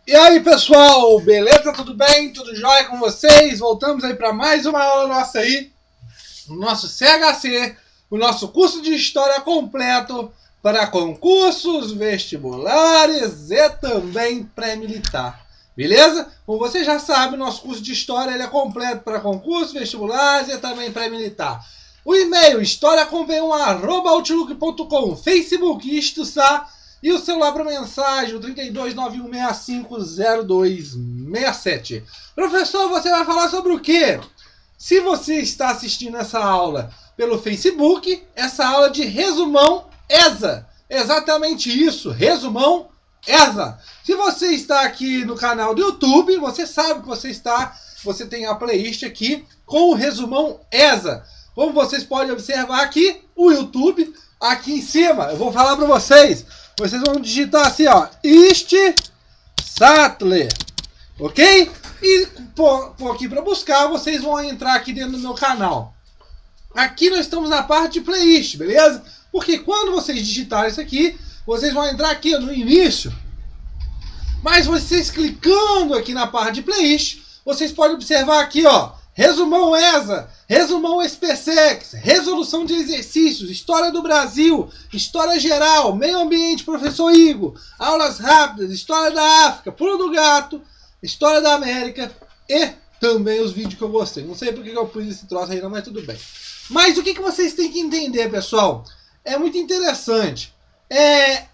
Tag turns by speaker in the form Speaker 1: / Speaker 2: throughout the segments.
Speaker 1: E aí, pessoal, beleza? Tudo bem? Tudo jóia com vocês? Voltamos aí para mais uma aula nossa aí, no nosso CHC, o nosso curso de História completo para concursos, vestibulares e também pré-militar. Beleza? Como você já sabe, o nosso curso de História ele é completo para concursos, vestibulares e também pré-militar. O e-mail historiacom1@outlook.com, Facebook Istuçá, e o celular para mensagem, o 3291650267. Professor, você vai falar sobre o quê? Se você está assistindo essa aula pelo Facebook, essa aula de resumão ESA. Exatamente isso, resumão ESA. Se você está aqui no canal do YouTube, você sabe que você tem a playlist aqui com o resumão ESA. Como vocês podem observar aqui, o YouTube, aqui em cima, eu vou falar para vocês. Vocês vão digitar assim, ó, Sattler, ok? E por aqui para buscar, vocês vão entrar aqui dentro do meu canal. Aqui nós estamos na parte de playlist, beleza? Porque quando vocês digitarem isso aqui, vocês vão entrar aqui no início. Mas vocês clicando aqui na parte de playlist, vocês podem observar aqui, ó, resumão ESA, resumão SPSEX, resolução de exercícios, história do Brasil, história geral, meio ambiente, professor Igor, aulas rápidas, história da África, pulo do gato, história da América e também os vídeos que eu gostei. Não sei porque eu pus esse troço aí não, mas tudo bem. Mas o que vocês têm que entender, pessoal? É muito interessante.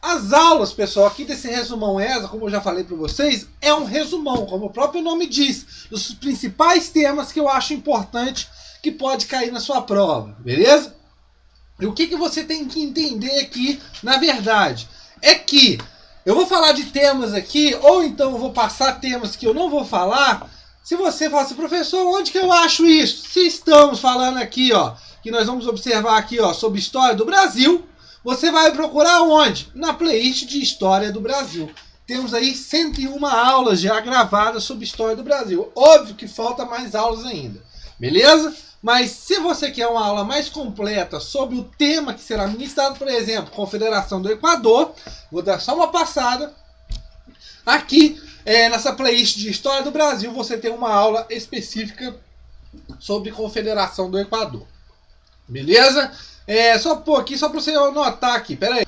Speaker 1: As aulas, pessoal, aqui desse resumão ESA, como eu já falei para vocês, é um resumão, como o próprio nome diz, dos principais temas que eu acho importante que pode cair na sua prova, beleza? E o que você tem que entender aqui, na verdade, é que eu vou falar de temas aqui, ou então eu vou passar temas que eu não vou falar. Se você fala assim, professor, onde que eu acho isso? Se estamos falando aqui, ó, que nós vamos observar aqui, ó, sobre história do Brasil, você vai procurar onde? Na playlist de História do Brasil. Temos aí 101 aulas já gravadas sobre História do Brasil. Óbvio que falta mais aulas ainda, beleza? Mas se você quer uma aula mais completa sobre o tema que será ministrado, por exemplo, Confederação do Equador, vou dar só uma passada. Aqui, nessa playlist de História do Brasil, você tem uma aula específica sobre Confederação do Equador. Beleza? Só pôr aqui, só para você anotar aqui, pera aí.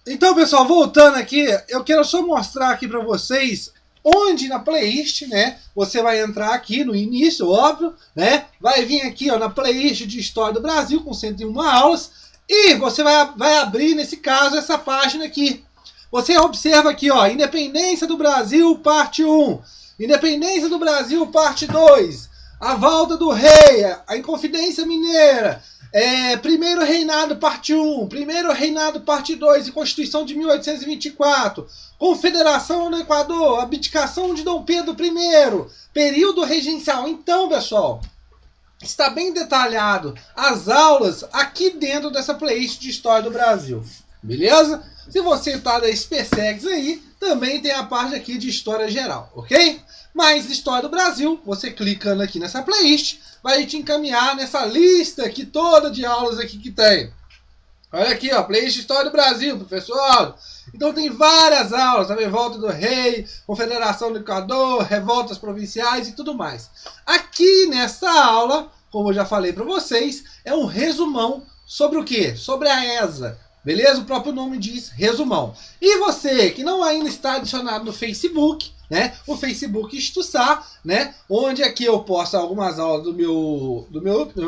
Speaker 1: Então, pessoal, voltando aqui, eu quero só mostrar aqui para vocês onde na playlist, né, você vai entrar aqui no início, óbvio, né, vai vir aqui, ó, na playlist de História do Brasil com 101 aulas e você vai abrir, nesse caso, essa página aqui. Você observa aqui, ó, Independência do Brasil, parte 1, Independência do Brasil, parte 2, a volta do rei, a Inconfidência Mineira, Primeiro Reinado, parte 1, Primeiro Reinado, parte 2 e Constituição de 1824, Confederação do Equador, abdicação de Dom Pedro I, período regencial. Então, pessoal, está bem detalhado as aulas aqui dentro dessa playlist de História do Brasil, beleza? Se você está da SPSEX aí, também tem a parte aqui de História Geral, ok? Mas História do Brasil, você clicando aqui nessa playlist, vai te encaminhar nessa lista aqui toda de aulas aqui que tem. Olha aqui, ó, playlist História do Brasil, professor. Então tem várias aulas, a Revolta do Rei, Confederação do Equador, revoltas provinciais e tudo mais. Aqui nessa aula, como eu já falei para vocês, é um resumão sobre o quê? Sobre a ESA. Beleza? O próprio nome diz resumão. E você que não ainda está adicionado no Facebook, né? O Facebook Istuçá, né? Onde aqui eu posto algumas aulas do meu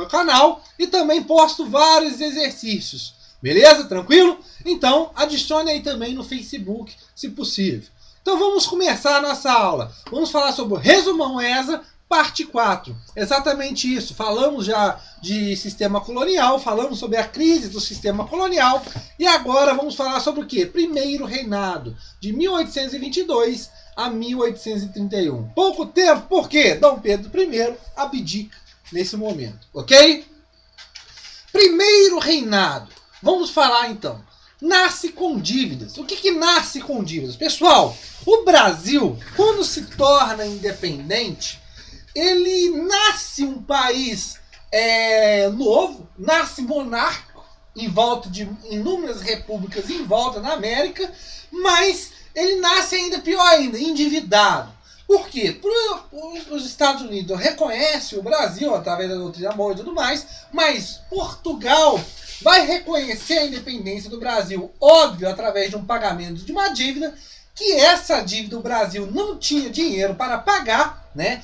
Speaker 1: canal e também posto vários exercícios. Beleza? Tranquilo? Então, adicione aí também no Facebook, se possível. Então vamos começar a nossa aula. Vamos falar sobre o resumão ESA, parte 4. Exatamente isso. Falamos já de sistema colonial, falamos sobre a crise do sistema colonial e agora vamos falar sobre o quê? Primeiro Reinado, de 1822 a 1831. Pouco tempo, porque Dom Pedro I abdica nesse momento, ok? Primeiro Reinado. Vamos falar então. Nasce com dívidas. O que nasce com dívidas? Pessoal, o Brasil, quando se torna independente, ele nasce um país novo, nasce monárquico, em volta de inúmeras repúblicas em volta da América, mas ele nasce ainda pior ainda, endividado. Por quê? Os Estados Unidos reconhecem o Brasil através da doutrina Monroe e tudo mais, mas Portugal vai reconhecer a independência do Brasil, óbvio, através de um pagamento de uma dívida, que essa dívida o Brasil não tinha dinheiro para pagar, né,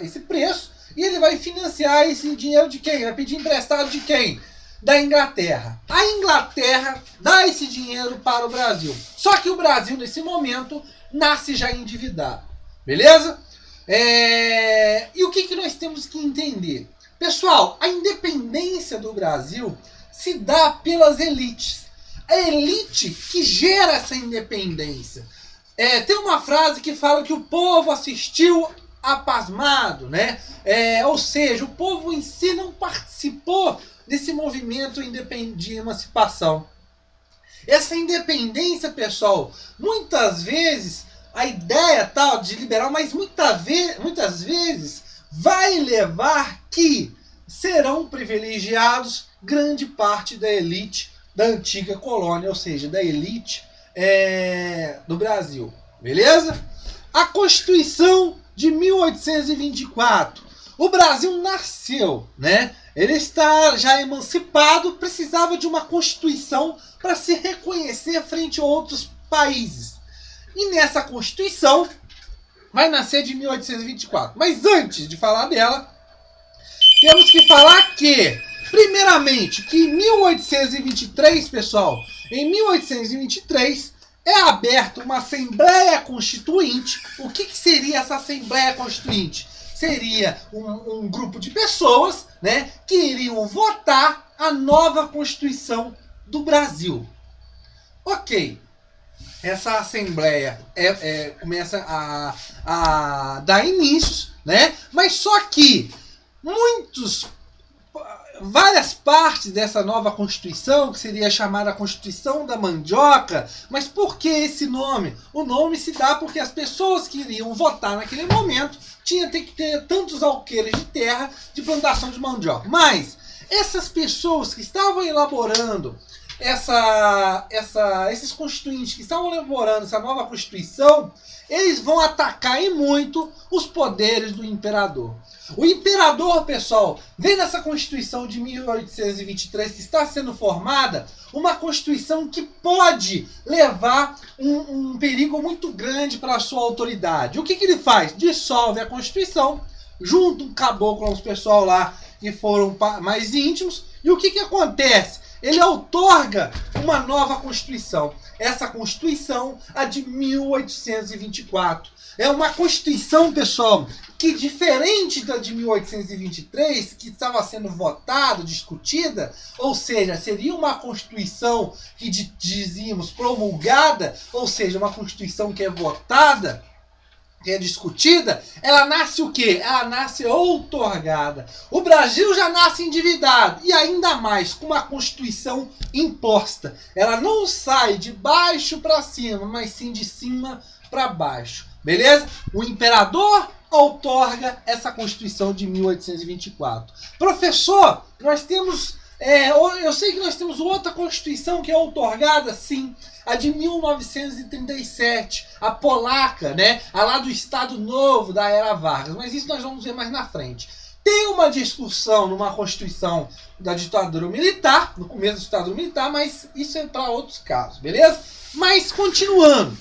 Speaker 1: esse preço, e ele vai financiar esse dinheiro de quem? Vai pedir emprestado de quem? Da Inglaterra. A Inglaterra dá esse dinheiro para o Brasil. Só que o Brasil, nesse momento, nasce já endividado. Beleza? E o que nós temos que entender? Pessoal, a independência do Brasil se dá pelas elites. A elite que gera essa independência. Tem uma frase que fala que o povo assistiu apasmado, né? Ou seja, o povo em si não participou desse movimento de emancipação. Essa independência, pessoal, muitas vezes a ideia tal de liberal, mas muitas vezes vai levar que serão privilegiados grande parte da elite da antiga colônia, ou seja, da elite do Brasil. Beleza? A Constituição de 1824. O Brasil nasceu, né? Ele está já emancipado, precisava de uma Constituição para se reconhecer frente a outros países. E nessa Constituição vai nascer de 1824. Mas antes de falar dela, temos que falar que, primeiramente, que em 1823, pessoal, em 1823 é aberta uma Assembleia Constituinte. O que seria essa Assembleia Constituinte? Seria um grupo de pessoas, né, que iriam votar a nova Constituição do Brasil. Ok. Essa Assembleia começa a dar inícios, né? Mas só que várias partes dessa nova Constituição, que seria chamada Constituição da Mandioca, mas por que esse nome? O nome se dá porque as pessoas que iriam votar naquele momento tinham que ter tantos alqueires de terra de plantação de mandioca. Mas essas pessoas que estavam elaborando esses constituintes que estavam elaborando essa nova Constituição, eles vão atacar em muito os poderes do imperador. O imperador, pessoal, vê nessa Constituição de 1823 que está sendo formada uma Constituição que pode levar um perigo muito grande para a sua autoridade. O que ele faz? Dissolve a Constituição, junta um caboclo aos pessoal lá que foram mais íntimos, e o que acontece? Ele outorga uma nova Constituição. Essa Constituição, a de 1824. É uma Constituição, pessoal, que diferente da de 1823, que estava sendo votada, discutida, ou seja, seria uma Constituição que dizíamos promulgada, ou seja, uma Constituição que é votada, que é discutida, ela nasce o quê? Ela nasce outorgada. O Brasil já nasce endividado, e ainda mais com uma Constituição imposta. Ela não sai de baixo para cima, mas sim de cima para baixo. Beleza? O imperador outorga essa Constituição de 1824. Professor, nós temos... eu sei que nós temos outra Constituição que é outorgada, sim, a de 1937, a polaca, né? A lá do Estado Novo da Era Vargas, mas isso nós vamos ver mais na frente. Tem uma discussão numa Constituição da ditadura militar, no começo da ditadura militar, mas isso é para outros casos, beleza? Mas continuando,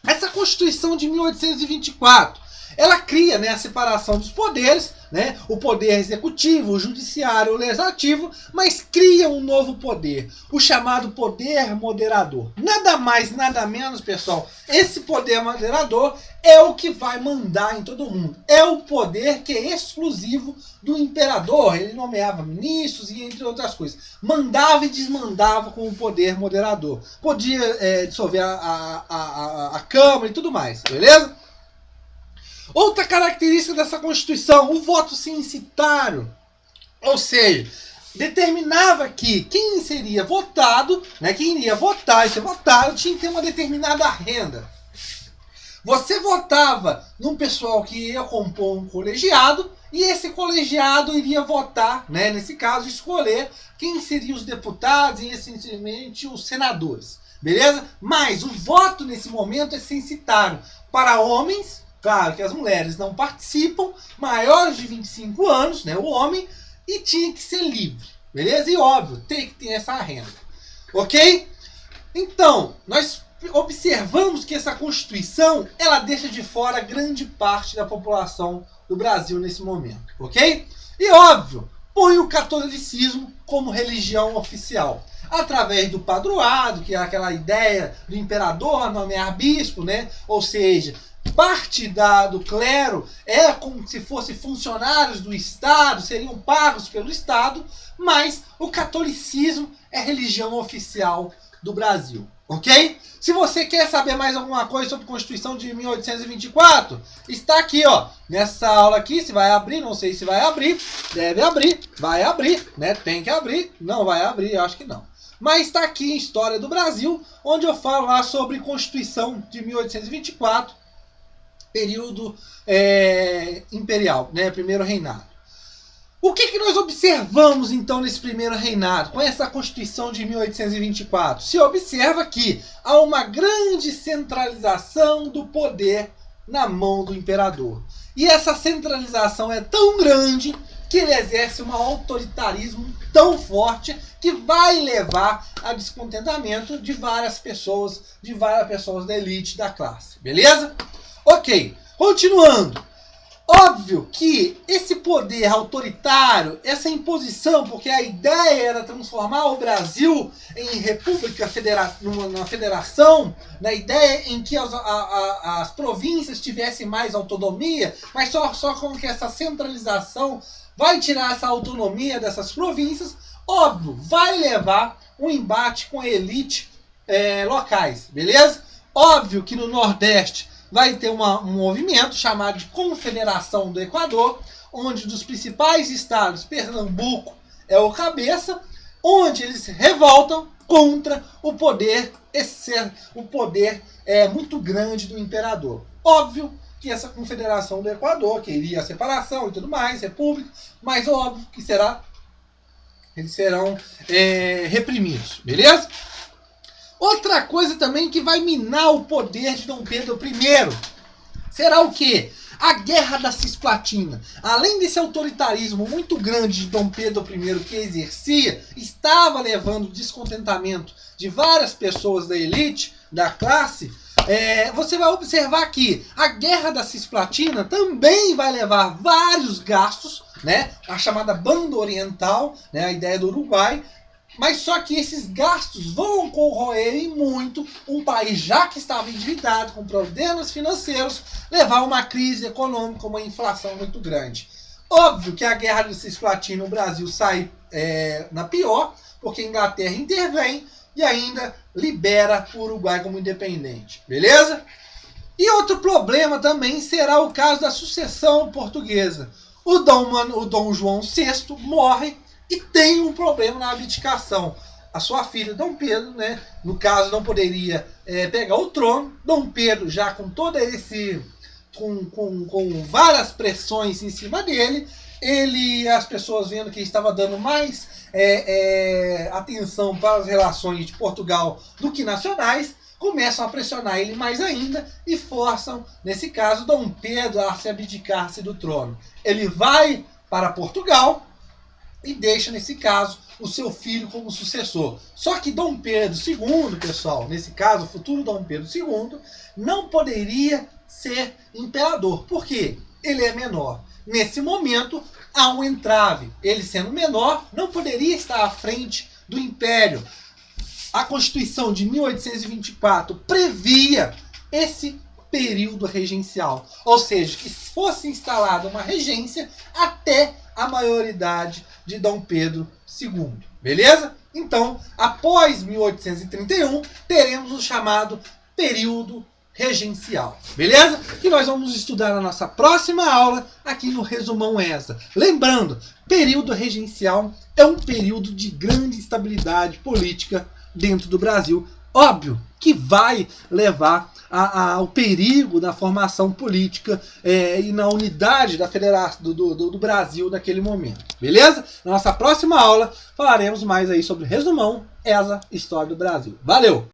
Speaker 1: essa Constituição de 1824, ela cria, né, a separação dos poderes, né, o poder executivo, o judiciário, o legislativo, mas cria um novo poder, o chamado poder moderador. Nada mais, nada menos, pessoal, esse poder moderador é o que vai mandar em todo mundo. É o poder que é exclusivo do imperador. Ele nomeava ministros e entre outras coisas. Mandava e desmandava com o poder moderador. Podia dissolver a Câmara e tudo mais, beleza? Outra característica dessa Constituição, o voto censitário. Ou seja, determinava que quem seria votado, né, quem iria votar e ser votado, tinha que ter uma determinada renda. Você votava num pessoal que ia compor um colegiado, e esse colegiado iria votar, né, nesse caso, escolher quem seriam os deputados e, essencialmente, os senadores. beleza? Mas o voto nesse momento é censitário para homens, claro que as mulheres não participam, maiores de 25 anos, né, o homem, e tinha que ser livre, beleza? E óbvio, tem que ter essa renda, ok? Então, nós observamos que essa Constituição, ela deixa de fora grande parte da população do Brasil nesse momento, ok? E óbvio, põe o catolicismo como religião oficial, através do padroado, que é aquela ideia do imperador nomear bispo, né? Ou seja, parte do clero é como se fossem funcionários do Estado, seriam pagos pelo Estado, mas o catolicismo é religião oficial do Brasil, ok? Se você quer saber mais alguma coisa sobre a Constituição de 1824, está aqui, ó, nessa aula aqui. Se vai abrir, não sei se vai abrir, deve abrir, vai abrir, né? Tem que abrir, não vai abrir, eu acho que não. Mas está aqui em História do Brasil, onde eu falo lá sobre Constituição de 1824, período imperial, né? Primeiro reinado. O que nós observamos então nesse primeiro reinado, com essa Constituição de 1824? Se observa que há uma grande centralização do poder na mão do imperador. E essa centralização é tão grande que ele exerce um autoritarismo tão forte que vai levar a descontentamento de várias pessoas da elite da classe. Beleza? Ok, continuando. Óbvio que esse poder autoritário, essa imposição, porque a ideia era transformar o Brasil em república, numa federação, na ideia em que as províncias tivessem mais autonomia, mas só com que essa centralização vai tirar essa autonomia dessas províncias, óbvio, vai levar um embate com a elite locais, beleza? Óbvio que no Nordeste vai ter um movimento chamado de Confederação do Equador, onde dos principais estados, Pernambuco é o cabeça, onde eles revoltam contra o poder muito grande do imperador. Óbvio que essa Confederação do Equador queria a separação e tudo mais, república, mas óbvio que eles serão reprimidos, beleza? Outra coisa também que vai minar o poder de Dom Pedro I será o quê? A Guerra da Cisplatina. Além desse autoritarismo muito grande de Dom Pedro I que exercia, estava levando descontentamento de várias pessoas da elite, da classe. Você vai observar que a Guerra da Cisplatina também vai levar vários gastos, né? A chamada Banda Oriental, né? A ideia do Uruguai. Mas só que esses gastos vão corroer muito um país já que estava endividado, com problemas financeiros, levar a uma crise econômica, uma inflação muito grande. Óbvio que a Guerra da Cisplatina, o Brasil sai na pior, porque a Inglaterra intervém e ainda libera o Uruguai como independente. Beleza? E outro problema também será o caso da sucessão portuguesa. O Dom João VI morre e tem um problema na abdicação. A sua filha, Dom Pedro, né, no caso, não poderia pegar o trono. Dom Pedro, já com todo com várias pressões em cima dele, as pessoas vendo que ele estava dando mais atenção para as relações de Portugal do que nacionais, começam a pressionar ele mais ainda e forçam, nesse caso, Dom Pedro a se abdicar-se do trono. Ele vai para Portugal e deixa, nesse caso, o seu filho como sucessor. Só que Dom Pedro II, pessoal, nesse caso, o futuro Dom Pedro II, não poderia ser imperador. Por quê? Ele é menor. Nesse momento, há um entrave. Ele, sendo menor, não poderia estar à frente do império. A Constituição de 1824 previa esse período regencial. Ou seja, que fosse instalada uma regência até a maioridade de Dom Pedro II. Beleza? Então, após 1831, teremos o chamado período regencial. Beleza? Que nós vamos estudar na nossa próxima aula aqui no Resumão ESA. Lembrando, período regencial é um período de grande estabilidade política dentro do Brasil. Óbvio que vai levar ao perigo da formação política e na unidade da federação do Brasil naquele momento. Beleza? Na nossa próxima aula falaremos mais aí sobre Resumão ESA História do Brasil. Valeu!